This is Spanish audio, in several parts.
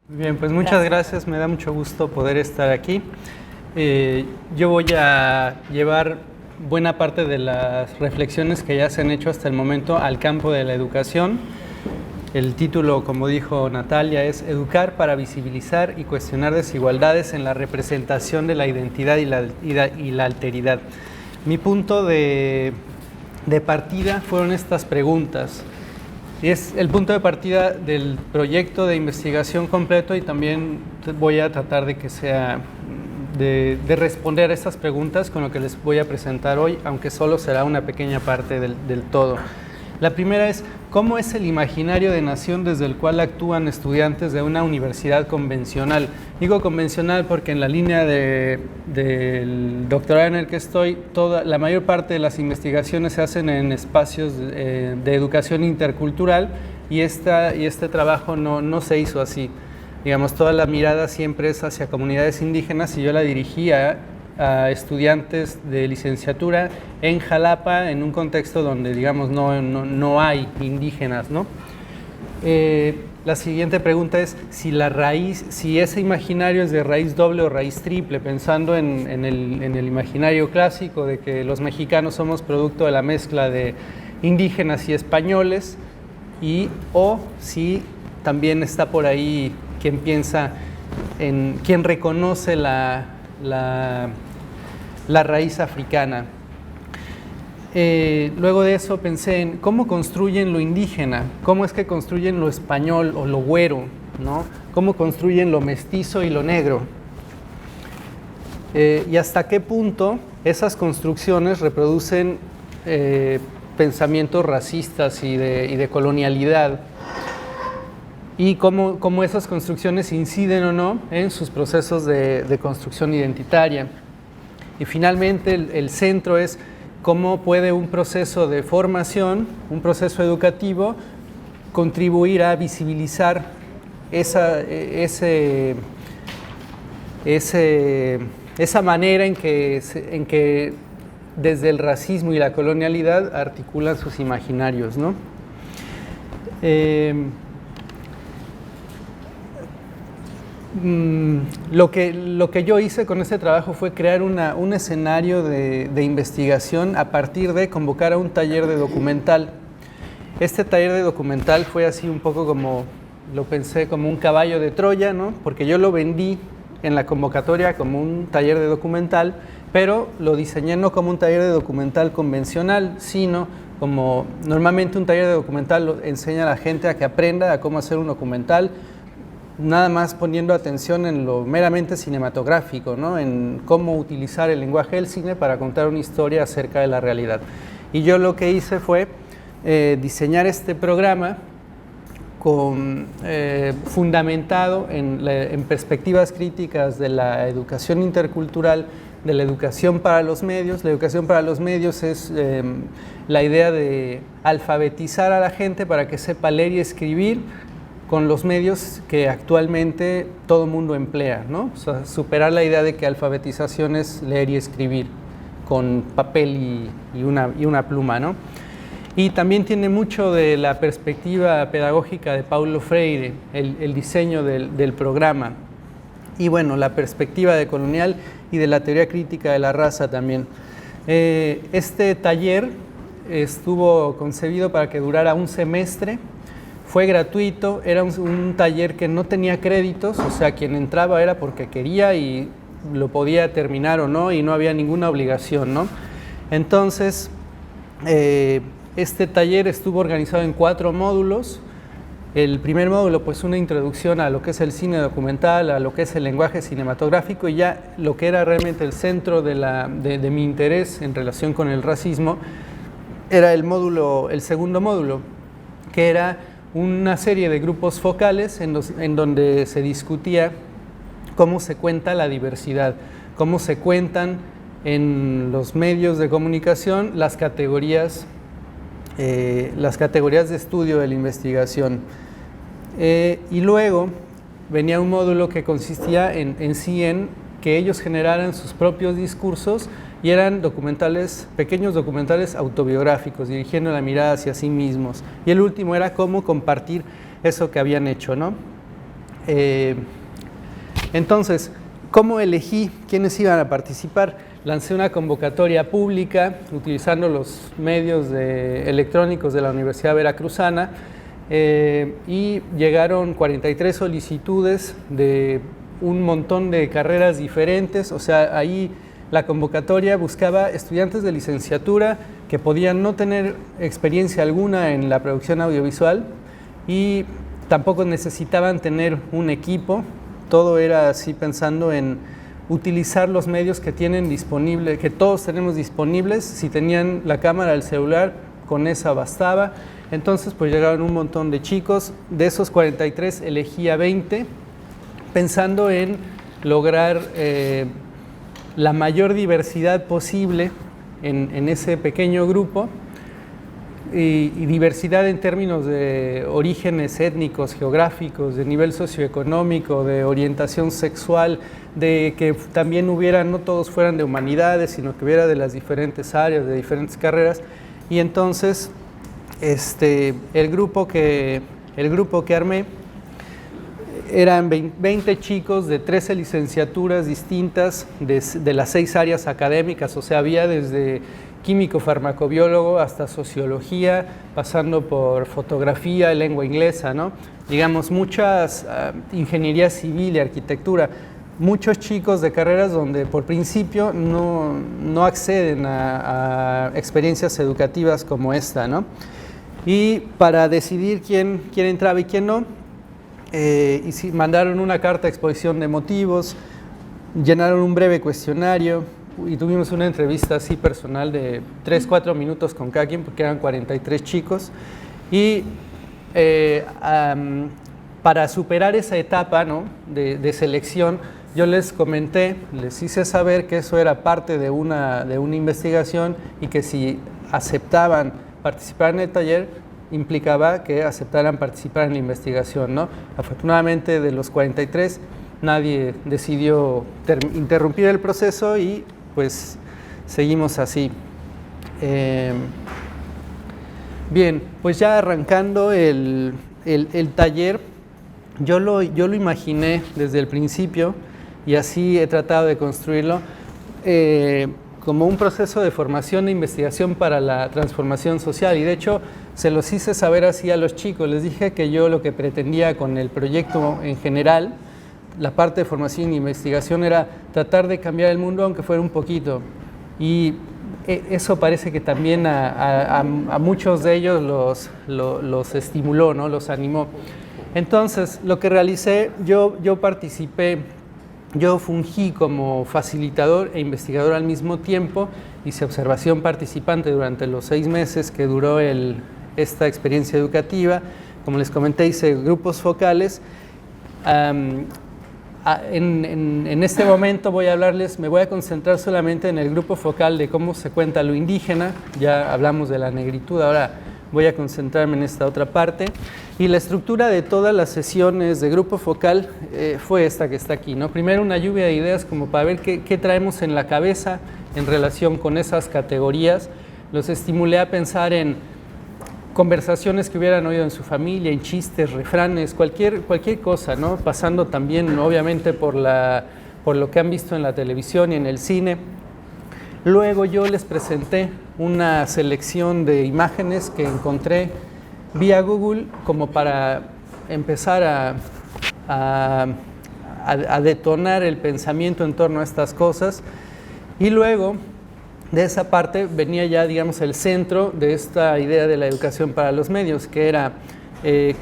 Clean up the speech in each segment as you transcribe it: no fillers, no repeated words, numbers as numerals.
Bien, pues muchas gracias, me da mucho gusto poder estar aquí. Yo voy a llevar buena parte de las reflexiones que ya se han hecho hasta el momento al campo de la educación. El título, como dijo Natalia, es Educar para visibilizar y cuestionar desigualdades en la representación de la identidad y la alteridad. Mi punto de partida fueron estas preguntas. Y es el punto de partida del proyecto de investigación completo, y también voy a tratar de que sea de responder a estas preguntas con lo que les voy a presentar hoy, aunque solo será una pequeña parte del todo. La primera es, ¿cómo es el imaginario de nación desde el cual actúan estudiantes de una universidad convencional? Digo convencional porque en la línea del doctorado en el que estoy, la mayor parte de las investigaciones se hacen en espacios de educación intercultural, y este trabajo no se hizo así. Digamos, toda la mirada siempre es hacia comunidades indígenas, y yo la dirigía a estudiantes de licenciatura en Jalapa, en un contexto donde, digamos, no hay indígenas, ¿no? La siguiente pregunta es si ese imaginario es de raíz doble o raíz triple, pensando en el imaginario clásico de que los mexicanos somos producto de la mezcla de indígenas y españoles, o si también está por ahí quien piensa quien reconoce la raíz africana. Luego de eso pensé en cómo construyen lo indígena, cómo es que construyen lo español o lo güero, ¿no? Cómo construyen lo mestizo y lo negro. Y hasta qué punto esas construcciones reproducen pensamientos racistas y de colonialidad, y cómo esas construcciones inciden o no en sus procesos de construcción identitaria. Y finalmente el centro es cómo puede un proceso de formación, un proceso educativo, contribuir a visibilizar esa manera en que desde el racismo y la colonialidad articulan sus imaginarios, ¿no? Lo que yo hice con este trabajo fue crear un escenario de investigación a partir de convocar a un taller de documental. Este taller de documental fue así un poco como, lo pensé como un caballo de Troya, ¿no? Porque yo lo vendí en la convocatoria como un taller de documental, pero lo diseñé no como un taller de documental convencional, sino como normalmente un taller de documental enseña a la gente a que aprenda a cómo hacer un documental, nada más poniendo atención en lo meramente cinematográfico, ¿no? En cómo utilizar el lenguaje del cine para contar una historia acerca de la realidad. Y yo lo que hice fue diseñar este programa fundamentado en perspectivas críticas de la educación intercultural, de la educación para los medios. La educación para los medios es la idea de alfabetizar a la gente para que sepa leer y escribir con los medios que actualmente todo el mundo emplea, ¿no? O sea, superar la idea de que alfabetización es leer y escribir con papel y una pluma, ¿no? Y también tiene mucho de la perspectiva pedagógica de Paulo Freire, el diseño del programa. Y bueno, la perspectiva decolonial y de la teoría crítica de la raza también. Este taller estuvo concebido para que durara un semestre. Fue gratuito, era un taller que no tenía créditos, o sea, quien entraba era porque quería y lo podía terminar o no, y no había ninguna obligación, ¿no? Entonces, este taller estuvo organizado en 4 módulos. El primer módulo, pues una introducción a lo que es el cine documental, a lo que es el lenguaje cinematográfico, y ya lo que era realmente el centro de mi interés en relación con el racismo, era el segundo módulo, que era una serie de grupos focales en donde se discutía cómo se cuenta la diversidad, cómo se cuentan en los medios de comunicación las categorías de estudio de la investigación. Y luego venía un módulo que consistía en que ellos generaran sus propios discursos, y eran pequeños documentales autobiográficos, dirigiendo la mirada hacia sí mismos. Y el último era cómo compartir eso que habían hecho, ¿no? Eh, entonces, ¿cómo elegí quiénes iban a participar? Lancé una convocatoria pública utilizando los medios electrónicos de la Universidad Veracruzana y llegaron 43 solicitudes de un montón de carreras diferentes. O sea, ahí la convocatoria buscaba estudiantes de licenciatura que podían no tener experiencia alguna en la producción audiovisual y tampoco necesitaban tener un equipo. Todo era así pensando en utilizar los medios que tienen disponible, que todos tenemos disponibles. Si tenían la cámara del celular, con esa bastaba. Entonces, pues llegaron un montón de chicos. De esos 43 elegí a 20, pensando en lograr la mayor diversidad posible en ese pequeño grupo. Y diversidad en términos de orígenes étnicos, geográficos, de nivel socioeconómico, de orientación sexual, de que también hubiera, no todos fueran de humanidades, sino que hubiera de las diferentes áreas, de diferentes carreras. Y entonces el grupo que armé eran 20 chicos de 13 licenciaturas distintas de las 6 áreas académicas. O sea, había desde químico farmacobiólogo hasta sociología, pasando por fotografía, lengua inglesa, ¿no? Digamos, muchas ingeniería civil y arquitectura. Muchos chicos de carreras donde por principio no acceden a experiencias educativas como esta, ¿no? Y para decidir quién entraba y quién no, mandaron una carta de exposición de motivos, llenaron un breve cuestionario y tuvimos una entrevista así personal de 3-4 minutos con cada quien, porque eran 43 chicos. Y para superar esa etapa, ¿no?, de selección, yo les comenté, les hice saber que eso era parte de una investigación y que si aceptaban participar en el taller, implicaba que aceptaran participar en la investigación, ¿no? Afortunadamente, de los 43, nadie decidió interrumpir el proceso y pues seguimos así. Bien, pues ya arrancando el taller, yo lo imaginé desde el principio y así he tratado de construirlo como un proceso de formación e investigación para la transformación social. Y de hecho se los hice saber así a los chicos. Les dije que yo lo que pretendía con el proyecto en general, la parte de formación e investigación, era tratar de cambiar el mundo aunque fuera un poquito. Y eso parece que también a muchos de ellos los estimuló, ¿no?, los animó. Entonces, lo que realicé, yo participé, yo fungí como facilitador e investigador al mismo tiempo, hice observación participante durante los 6 meses que duró esta experiencia educativa. Como les comenté, hice grupos focales. En este momento me voy a concentrar solamente en el grupo focal de cómo se cuenta lo indígena. Ya hablamos de la negritud, ahora voy a concentrarme en esta otra parte. Y la estructura de todas las sesiones de grupo focal fue esta que está aquí, ¿no? Primero una lluvia de ideas como para ver qué traemos en la cabeza en relación con esas categorías. Los estimulé a pensar en conversaciones que hubieran oído en su familia, en chistes, refranes, cualquier cosa, ¿no? Pasando también, obviamente, por lo que han visto en la televisión y en el cine. Luego yo les presenté una selección de imágenes que encontré vía Google como para empezar a detonar el pensamiento en torno a estas cosas. Y luego de esa parte venía ya, digamos, el centro de esta idea de la educación para los medios, que era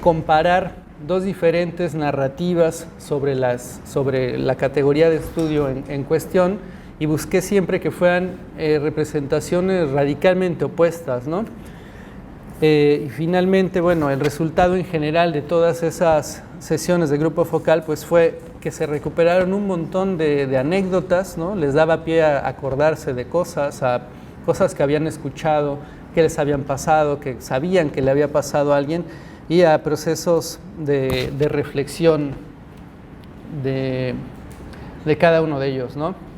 comparar dos diferentes narrativas sobre la categoría de estudio en cuestión, y busqué siempre que fueran representaciones radicalmente opuestas, ¿no? Y finalmente, bueno, el resultado en general de todas esas sesiones de grupo focal pues fue que se recuperaron un montón de anécdotas, ¿no? Les daba pie a acordarse de cosas, a cosas que habían escuchado, que les habían pasado, que sabían que le había pasado a alguien, y a procesos de reflexión de cada uno de ellos, ¿no?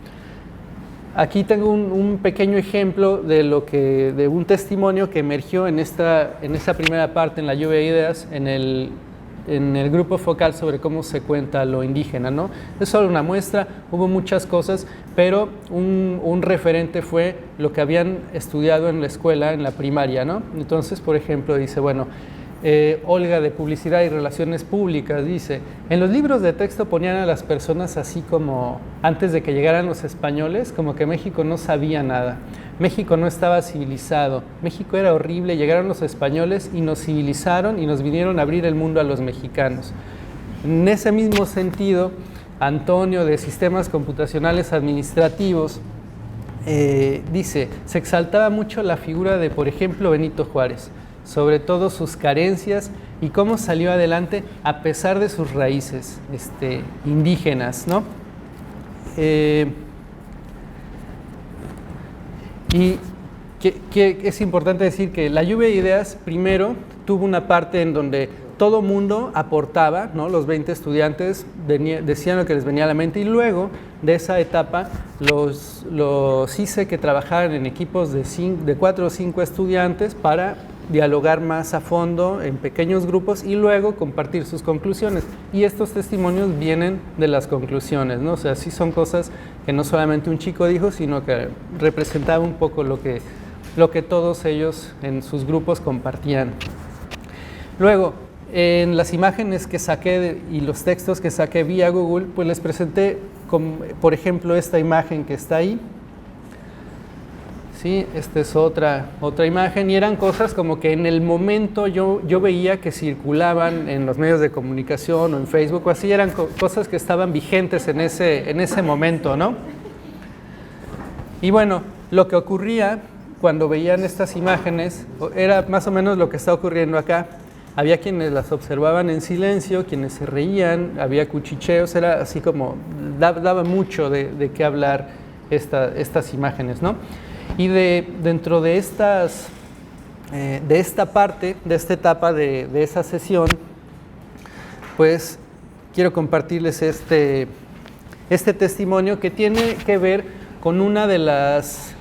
Aquí tengo un pequeño ejemplo de un testimonio que emergió en esta primera parte, en la lluvia de ideas, en el en el grupo focal sobre cómo se cuenta lo indígena, ¿no? Es solo una muestra, hubo muchas cosas, pero un referente fue lo que habían estudiado en la escuela, en la primaria, ¿no? Entonces, por ejemplo, dice, bueno, Olga de Publicidad y Relaciones Públicas dice, en los libros de texto ponían a las personas así como antes de que llegaran los españoles, como que México no sabía nada, México no estaba civilizado, México era horrible, llegaron los españoles y nos civilizaron y nos vinieron a abrir el mundo a los mexicanos. En ese mismo sentido, Antonio de Sistemas Computacionales Administrativos dice, se exaltaba mucho la figura de, por ejemplo, Benito Juárez, sobre todo sus carencias y cómo salió adelante a pesar de sus raíces indígenas, ¿no? Y que es importante decir que la lluvia de ideas primero tuvo una parte en donde todo mundo aportaba, ¿no? Los 20 estudiantes decían lo que les venía a la mente y luego de esa etapa los hice que trabajaran en equipos de 4 o 5 estudiantes para dialogar más a fondo en pequeños grupos y luego compartir sus conclusiones. Y estos testimonios vienen de las conclusiones, ¿no? O sea, sí son cosas que no solamente un chico dijo, sino que representaba un poco lo que todos ellos en sus grupos compartían. Luego, en las imágenes que saqué y los textos que saqué vía Google, pues les presenté, por ejemplo, esta imagen que está ahí. Sí, esta es otra imagen y eran cosas como que en el momento yo veía que circulaban en los medios de comunicación o en Facebook o así, eran cosas que estaban vigentes en ese momento, ¿no? Y bueno, lo que ocurría cuando veían estas imágenes era más o menos lo que está ocurriendo acá. Había quienes las observaban en silencio, quienes se reían, había cuchicheos, era así como, daba mucho de qué hablar estas imágenes, ¿no? Y dentro de esta parte, de esta etapa de esa sesión, pues quiero compartirles este testimonio que tiene que ver con una de las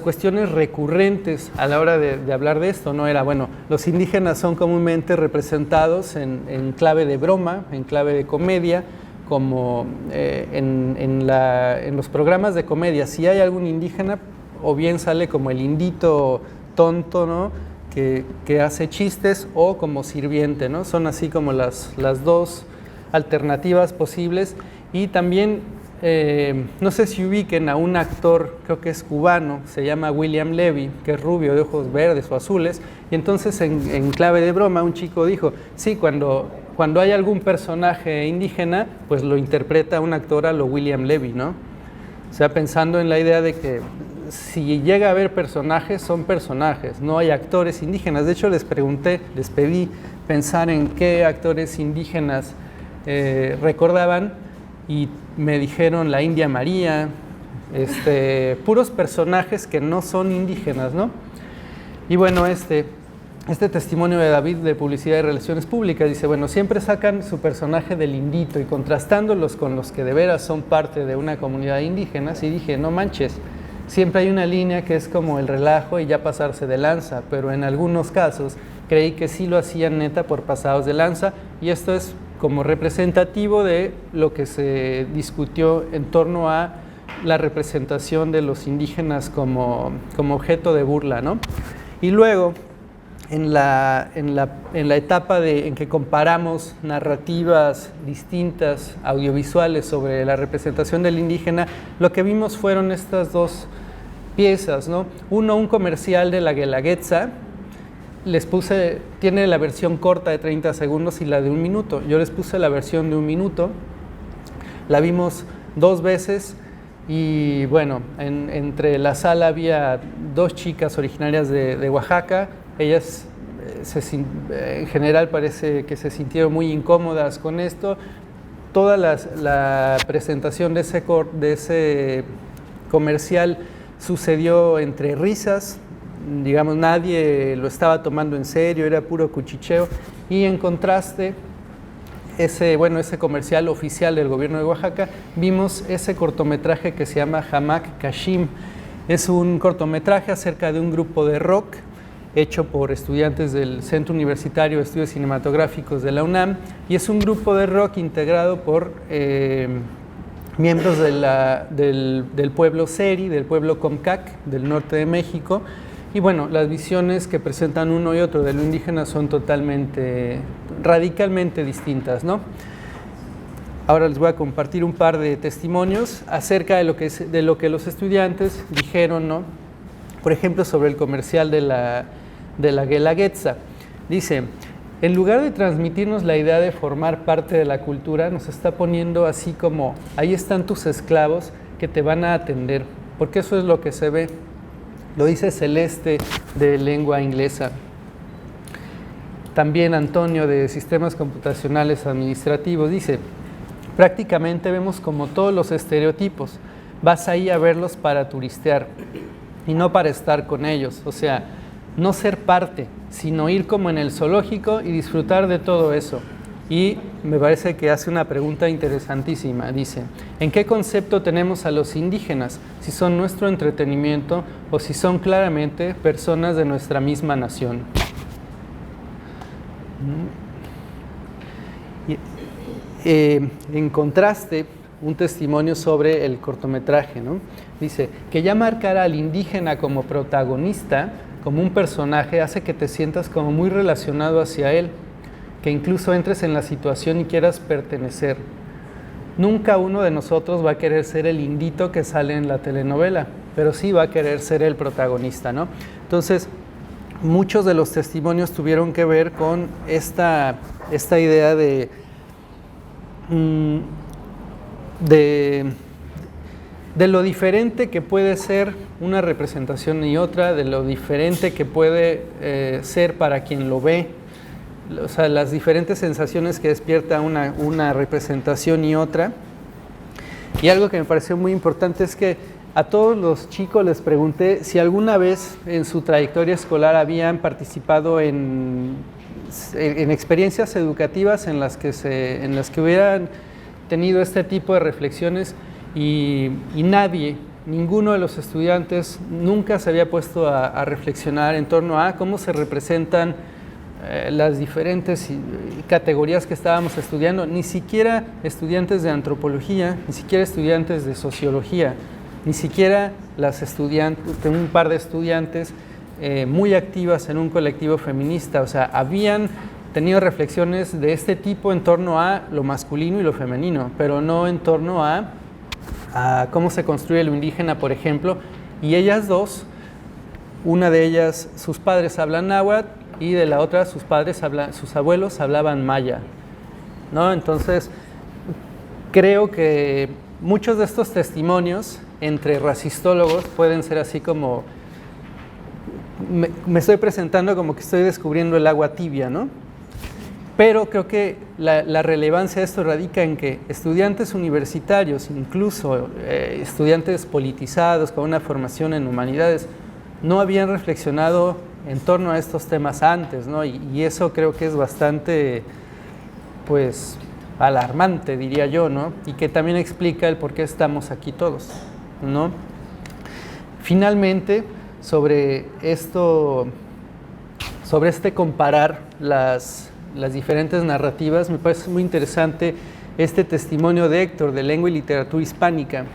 cuestiones recurrentes a la hora de hablar de esto, ¿no? Era, bueno, los indígenas son comúnmente representados en clave de broma, en clave de comedia, como en los programas de comedia, si hay algún indígena, o bien sale como el indito tonto, ¿no? que hace chistes, o como sirviente, ¿no? Son así como las dos alternativas posibles. Y también, no sé si ubiquen a un actor, creo que es cubano, se llama William Levy, que es rubio, de ojos verdes o azules, y entonces en clave de broma un chico dijo, sí, cuando hay algún personaje indígena, pues lo interpreta un actor a lo William Levy, ¿no? O sea, pensando en la idea de que si llega a haber personajes, son personajes, no hay actores indígenas. De hecho, les pedí pensar en qué actores indígenas recordaban y me dijeron la India María, puros personajes que no son indígenas, ¿no? Y bueno, este testimonio de David de Publicidad y Relaciones Públicas dice, bueno, siempre sacan su personaje del indito y contrastándolos con los que de veras son parte de una comunidad indígena, y dije, no manches, siempre hay una línea que es como el relajo y ya pasarse de lanza, pero en algunos casos creí que sí lo hacían neta por pasados de lanza, y esto es como representativo de lo que se discutió en torno a la representación de los indígenas como objeto de burla, ¿no? Y luego, en la etapa en que comparamos narrativas distintas, audiovisuales, sobre la representación del indígena, lo que vimos fueron estas dos piezas, ¿no? Uno, un comercial de la Guelaguetza, les puse, tiene la versión corta de 30 segundos y la de 1 minuto. Yo les puse la versión de 1 minuto, la vimos 2 veces y bueno, entre la sala había 2 chicas originarias de Oaxaca. Ellas en general parece que se sintieron muy incómodas con esto. Toda la presentación de ese comercial sucedió entre risas, digamos, nadie lo estaba tomando en serio, era puro cuchicheo. Y en contraste, ese comercial oficial del gobierno de Oaxaca, vimos ese cortometraje que se llama Hamak Kashim. Es un cortometraje acerca de un grupo de rock hecho por estudiantes del Centro Universitario de Estudios Cinematográficos de la UNAM, y es un grupo de rock integrado por miembros del pueblo Seri, del pueblo Comcac, del norte de México. Y bueno, las visiones que presentan uno y otro de lo indígena son radicalmente distintas, ¿no? Ahora les voy a compartir un par de testimonios acerca de lo que los estudiantes dijeron, ¿no? Por ejemplo, sobre el comercial de la Guelaguetza. Dice: en lugar de transmitirnos la idea de formar parte de la cultura, nos está poniendo así como, ahí están tus esclavos que te van a atender, porque eso es lo que se ve. Lo dice Celeste, de lengua inglesa. También Antonio, de Sistemas Computacionales Administrativos, dice: prácticamente vemos como todos los estereotipos, vas ahí a verlos para turistear y no para estar con ellos, o sea, no ser parte, sino ir como en el zoológico y disfrutar de todo eso. Y me parece que hace una pregunta interesantísima. Dice: ¿en qué concepto tenemos a los indígenas? Si son nuestro entretenimiento o si son claramente personas de nuestra misma nación. En contraste, un testimonio sobre el cortometraje, ¿no? Dice que ya marcar al indígena como protagonista, como un personaje, hace que te sientas como muy relacionado hacia él, que incluso entres en la situación y quieras pertenecer. Nunca uno de nosotros va a querer ser el indito que sale en la telenovela, pero sí va a querer ser el protagonista, ¿no? Entonces, muchos de los testimonios tuvieron que ver con esta idea de lo diferente que puede ser una representación y otra, de lo diferente que puede ser para quien lo ve, o sea, las diferentes sensaciones que despierta una representación y otra. Y algo que me pareció muy importante es que a todos los chicos les pregunté si alguna vez en su trayectoria escolar habían participado en experiencias educativas en las que hubieran tenido este tipo de reflexiones, y ninguno de los estudiantes nunca se había puesto a reflexionar en torno a cómo se representan las diferentes categorías que estábamos estudiando, ni siquiera estudiantes de antropología, ni siquiera estudiantes de sociología, ni siquiera un par de estudiantes muy activas en un colectivo feminista. O sea, habían tenido reflexiones de este tipo en torno a lo masculino y lo femenino, pero no en torno a cómo se construye lo indígena, por ejemplo. Y ellas dos, una de ellas, sus padres hablan náhuatl, y de la otra, sus abuelos hablaban maya, ¿no? Entonces, creo que muchos de estos testimonios entre racistólogos pueden ser así como, me estoy presentando como que estoy descubriendo el agua tibia, ¿no? Pero creo que la relevancia de esto radica en que estudiantes universitarios, incluso estudiantes politizados con una formación en humanidades, no habían reflexionado en torno a estos temas antes, ¿no? Y eso creo que es bastante, pues, alarmante, diría yo, ¿no? Y que también explica el por qué estamos aquí todos, ¿no? Finalmente, sobre comparar las diferentes narrativas, me parece muy interesante este testimonio de Héctor, de Lengua y Literatura Hispánica.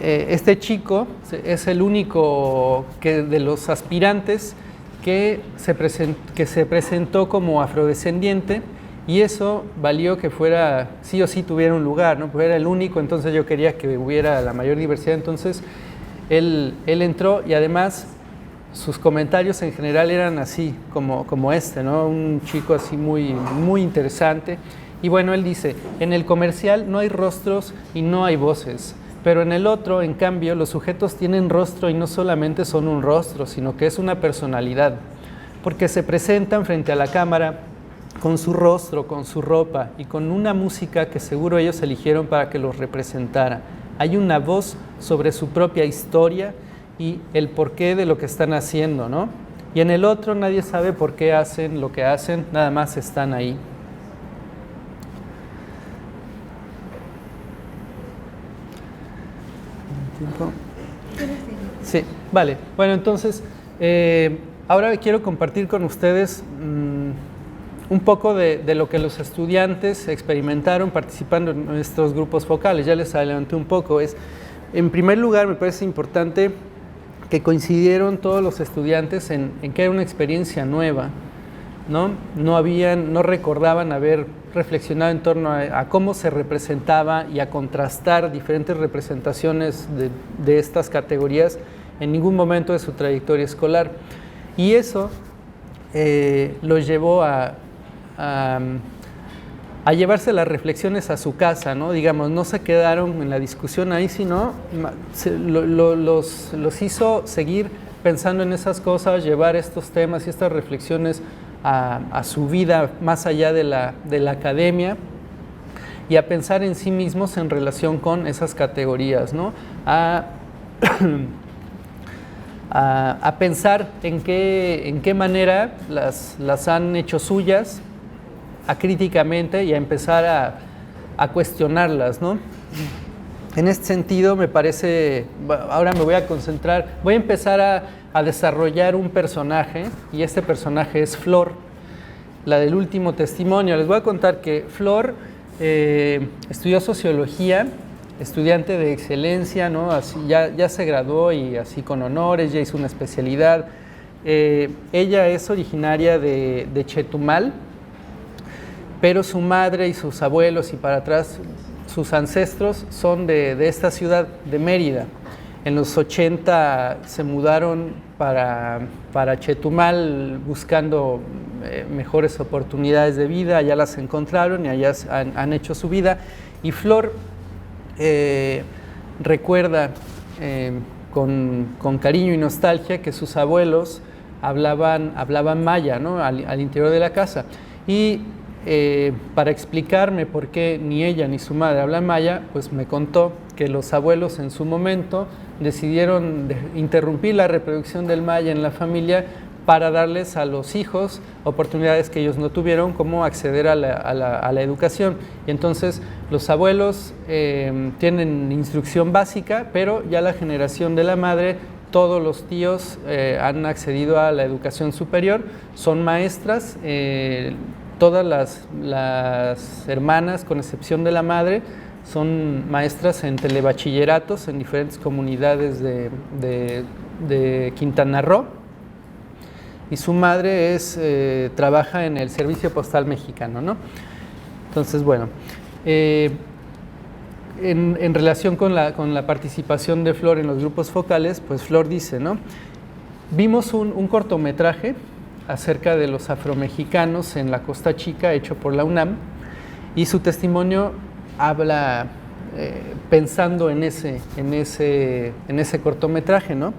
Este chico es el único de los aspirantes que se presentó como afrodescendiente, y eso valió que fuera, sí o sí tuviera un lugar, ¿no? Porque era el único, entonces yo quería que hubiera la mayor diversidad. Entonces él entró, y además sus comentarios en general eran así, como este, ¿no? Un chico así muy, muy interesante. Y bueno, él dice: en el comercial no hay rostros y no hay voces, pero en el otro, en cambio, los sujetos tienen rostro, y no solamente son un rostro, sino que es una personalidad, porque se presentan frente a la cámara con su rostro, con su ropa y con una música que seguro ellos eligieron para que los representara. Hay una voz sobre su propia historia y el porqué de lo que están haciendo, ¿no? Y en el otro nadie sabe por qué hacen lo que hacen, nada más están ahí. ¿Tiempo? Sí, vale. Bueno, entonces, Ahora quiero compartir con ustedes un poco de lo que los estudiantes experimentaron participando en nuestros grupos focales. Ya les adelanté un poco. En primer lugar, me parece importante que coincidieron todos los estudiantes en que era una experiencia nueva, ¿no? No recordaban haber reflexionado en torno a cómo se representaba y a contrastar diferentes representaciones de estas categorías en ningún momento de su trayectoria escolar. Y eso los llevó a llevarse las reflexiones a su casa, ¿no? Digamos, no se quedaron en la discusión ahí, sino los hizo seguir pensando en esas cosas, llevar estos temas y estas reflexiones a su vida más allá de la academia y a pensar en sí mismos en relación con esas categorías, ¿no? A pensar en qué manera las han hecho suyas, críticamente, y a empezar a cuestionarlas, ¿no? En este sentido, me parece, ahora me voy a concentrar, voy a empezar a desarrollar un personaje, y este personaje es Flor, la del último testimonio. Les voy a contar que Flor estudió sociología, estudiante de excelencia, ¿no? Así, ya se graduó y así con honores, ya hizo una especialidad. Ella es originaria de Chetumal, pero su madre y sus abuelos y para atrás sus ancestros son de esta ciudad, de Mérida. En los 80 se mudaron para Chetumal buscando mejores oportunidades de vida, allá las encontraron y allá han hecho su vida. Y Flor recuerda con cariño y nostalgia que sus abuelos hablaban maya, ¿no? al interior de la casa. Y para explicarme por qué ni ella ni su madre hablan maya, pues me contó que los abuelos en su momento decidieron interrumpir la reproducción del maya en la familia para darles a los hijos oportunidades que ellos no tuvieron, como acceder a la educación. Y entonces los abuelos tienen instrucción básica, pero ya la generación de la madre, todos los tíos han accedido a la educación superior, son maestras. Todas las hermanas, con excepción de la madre, son maestras en telebachilleratos en diferentes comunidades de Quintana Roo. Y su madre trabaja en el Servicio Postal Mexicano, ¿no? Entonces, bueno, en relación con la participación de Flor en los grupos focales, pues Flor dice, ¿no? Vimos un cortometraje acerca de los afromexicanos en la Costa Chica, hecho por la UNAM, y su testimonio habla pensando en ese cortometraje, ¿no?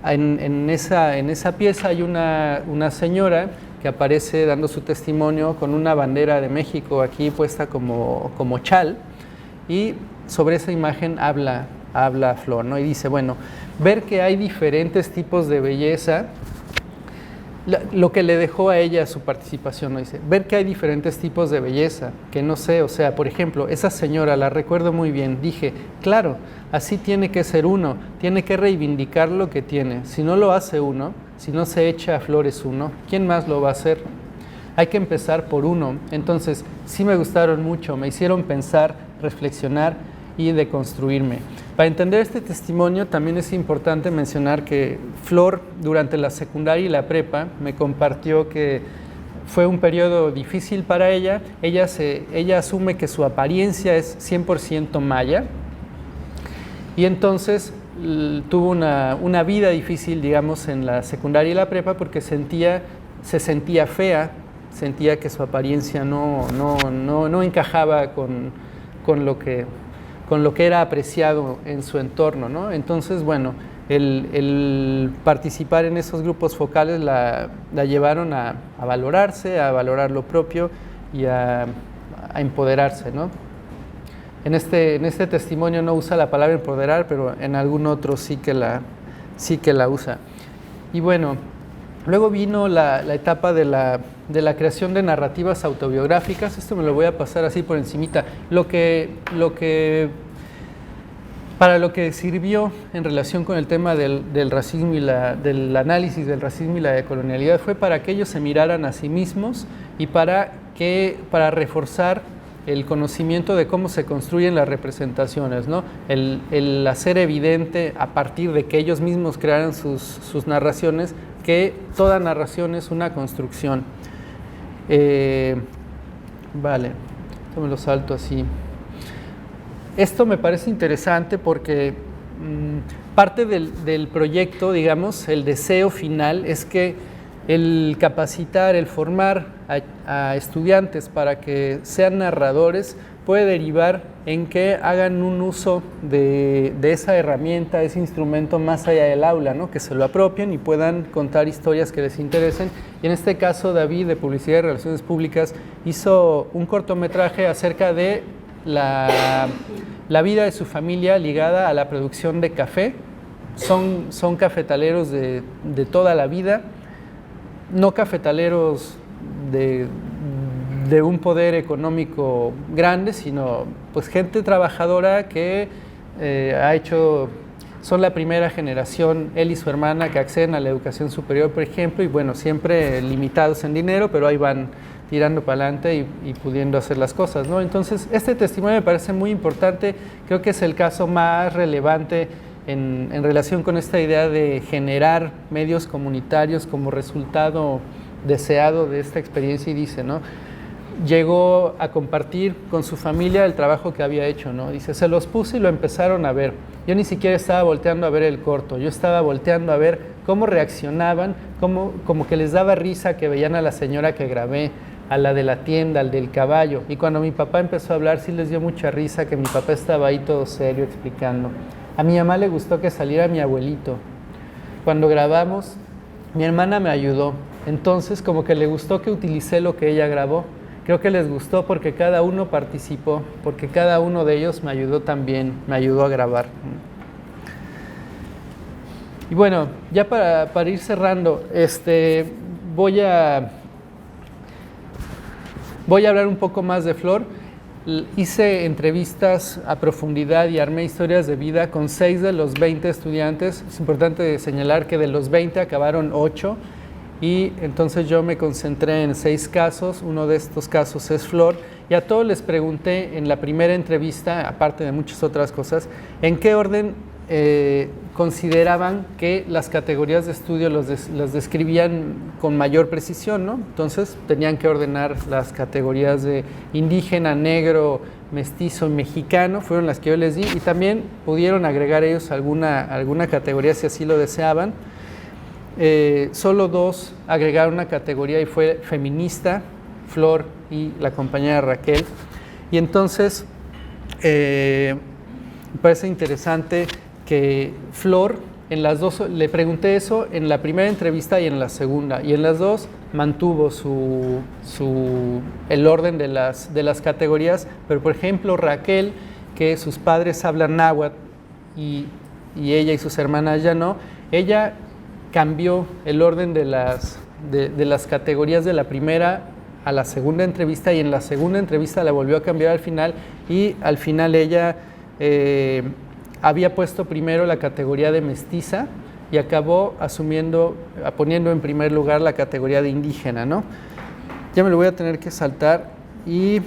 En esa pieza hay una señora que aparece dando su testimonio con una bandera de México aquí puesta como chal, y sobre esa imagen habla Flor, ¿no? Y dice, bueno, ver que hay diferentes tipos de belleza, lo que le dejó a ella su participación, ¿no? Dice, ver que hay diferentes tipos de belleza, que no sé, o sea, por ejemplo, esa señora, la recuerdo muy bien, dije, claro, así tiene que ser uno, tiene que reivindicar lo que tiene. Si no lo hace uno, si no se echa a flores uno, ¿quién más lo va a hacer? Hay que empezar por uno. Entonces, sí me gustaron mucho, me hicieron pensar, reflexionar y deconstruirme. Para entender este testimonio también es importante mencionar que Flor, durante la secundaria y la prepa, me compartió que fue un periodo difícil para ella. Ella asume que su apariencia es 100% maya, y entonces tuvo una vida difícil, digamos, en la secundaria y la prepa, porque se sentía fea, sentía que su apariencia no encajaba con lo que era apreciado en su entorno, ¿no? Entonces, bueno, el participar en esos grupos focales la llevaron a valorarse, a valorar lo propio y a empoderarse, ¿no? En este testimonio no usa la palabra empoderar, pero en algún otro sí que la usa. Y bueno, luego vino la etapa de la creación de narrativas autobiográficas. Esto me lo voy a pasar así por encimita. Para lo que sirvió en relación con el tema del racismo y del análisis del racismo y la decolonialidad fue para que ellos se miraran a sí mismos y para reforzar el conocimiento de cómo se construyen las representaciones, ¿no? El hacer evidente a partir de que ellos mismos crearan sus narraciones que toda narración es una construcción. Vale, esto me lo salto así. Esto me parece interesante porque parte del proyecto, digamos, el deseo final es que el capacitar, el formar a estudiantes para que sean narradores puede derivar en que hagan un uso de esa herramienta, ese instrumento más allá del aula, ¿no? Que se lo apropien y puedan contar historias que les interesen. Y en este caso David, de Publicidad y Relaciones Públicas, hizo un cortometraje acerca de la vida de su familia ligada a la producción de café. Son cafetaleros de toda la vida, no cafetaleros de un poder económico grande, sino pues gente trabajadora que son la primera generación, él y su hermana, que acceden a la educación superior, por ejemplo, y bueno, siempre limitados en dinero, pero ahí van tirando para adelante y pudiendo hacer las cosas, ¿no? Entonces, este testimonio me parece muy importante, creo que es el caso más relevante en relación con esta idea de generar medios comunitarios como resultado deseado de esta experiencia, y dice, ¿no? Llegó a compartir con su familia el trabajo que había hecho, ¿no? Dice, se los puse y lo empezaron a ver. Yo ni siquiera estaba volteando a ver el corto, yo estaba volteando a ver cómo reaccionaban, como que les daba risa que veían a la señora que grabé, a la de la tienda, al del caballo. Y cuando mi papá empezó a hablar, sí les dio mucha risa que mi papá estaba ahí todo serio explicando. A mi mamá le gustó que saliera mi abuelito. Cuando grabamos, mi hermana me ayudó. Entonces, como que le gustó que utilicé lo que ella grabó. Creo que les gustó porque cada uno participó, porque cada uno de ellos me ayudó también, me ayudó a grabar. Y bueno, ya para ir cerrando, voy a hablar un poco más de Flor. Hice entrevistas a profundidad y armé historias de vida con 6 de los 20 estudiantes. Es importante señalar que de los 20 acabaron 8. Y entonces yo me concentré en 6 casos, uno de estos casos es Flor, y a todos les pregunté en la primera entrevista, aparte de muchas otras cosas, en qué orden consideraban que las categorías de estudio las describían con mayor precisión, ¿no? Entonces tenían que ordenar las categorías de indígena, negro, mestizo y mexicano, fueron las que yo les di, y también pudieron agregar ellos alguna categoría si así lo deseaban. Solo 2 agregaron una categoría y fue feminista, Flor y la compañera Raquel. Y entonces me parece interesante que Flor, en las 2, le pregunté eso en la primera entrevista y en la segunda, y en las 2 mantuvo el orden de las categorías, pero por ejemplo Raquel, que sus padres hablan náhuatl y ella y sus hermanas ya no, ella cambió el orden de las categorías de la primera a la segunda entrevista, y en la segunda entrevista la volvió a cambiar al final, y al final ella había puesto primero la categoría de mestiza y acabó poniendo en primer lugar la categoría de indígena, ¿no? Ya me lo voy a tener que saltar. Y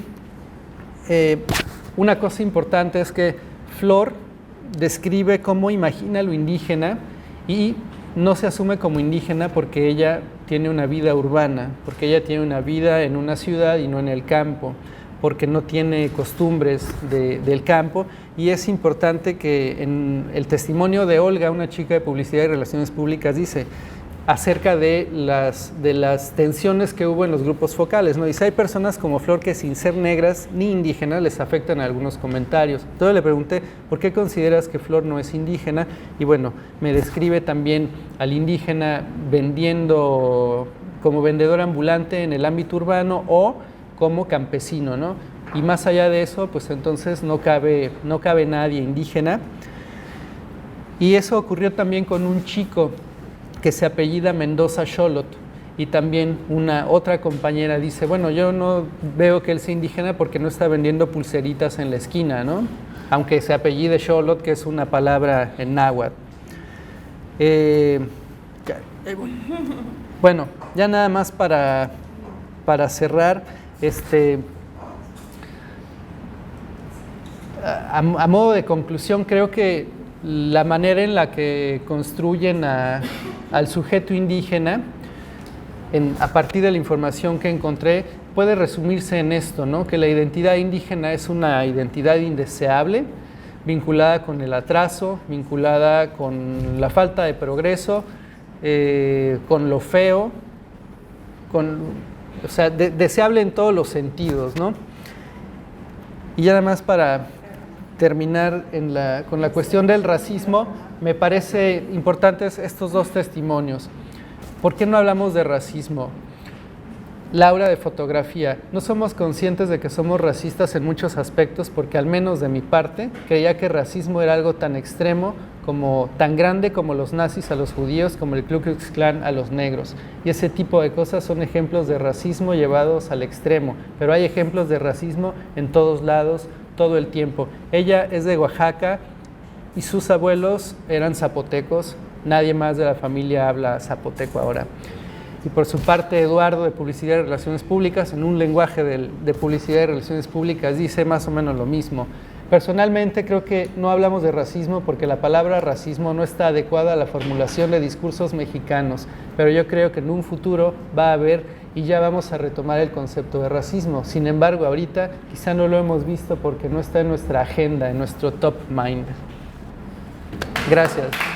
una cosa importante es que Flor describe cómo imagina lo indígena y no se asume como indígena porque ella tiene una vida urbana, porque ella tiene una vida en una ciudad y no en el campo, porque no tiene costumbres del campo. Y es importante que en el testimonio de Olga, una chica de Publicidad y Relaciones Públicas, dice acerca de las tensiones que hubo en los grupos focales, ¿no? Dice, hay personas como Flor que sin ser negras ni indígenas les afectan algunos comentarios. Entonces le pregunté, ¿por qué consideras que Flor no es indígena? Y bueno, me describe también al indígena vendiendo como vendedor ambulante en el ámbito urbano o como campesino, ¿no? Y más allá de eso, pues entonces no cabe nadie indígena. Y eso ocurrió también con un chico que se apellida Mendoza Xolot, y también otra compañera dice, bueno, yo no veo que él sea indígena porque no está vendiendo pulseritas en la esquina, ¿no? aunque se apellide Xolotl, que es una palabra en náhuatl. Bueno, ya nada más para cerrar, a modo de conclusión, creo que la manera en la que construyen al sujeto indígena, a partir de la información que encontré, puede resumirse en esto, ¿no? Que la identidad indígena es una identidad indeseable, vinculada con el atraso, vinculada con la falta de progreso, con lo feo, o sea, deseable en todos los sentidos, ¿no? Y ya nada más para terminar con la cuestión del racismo, me parece importantes estos dos testimonios. ¿Por qué no hablamos de racismo? Laura, de fotografía, no somos conscientes de que somos racistas en muchos aspectos porque, al menos de mi parte, creía que racismo era algo tan extremo, tan grande como los nazis a los judíos, como el Ku Klux Klan a los negros. Y ese tipo de cosas son ejemplos de racismo llevados al extremo, pero hay ejemplos de racismo en todos lados, todo el tiempo. Ella es de Oaxaca y sus abuelos eran zapotecos, nadie más de la familia habla zapoteco ahora. Y por su parte, Eduardo, de Publicidad y Relaciones Públicas, en un lenguaje de Publicidad y Relaciones Públicas, dice más o menos lo mismo. Personalmente creo que no hablamos de racismo porque la palabra racismo no está adecuada a la formulación de discursos mexicanos, pero yo creo que en un futuro va a haber y ya vamos a retomar el concepto de racismo. Sin embargo, ahorita quizá no lo hemos visto porque no está en nuestra agenda, en nuestro top mind. Gracias.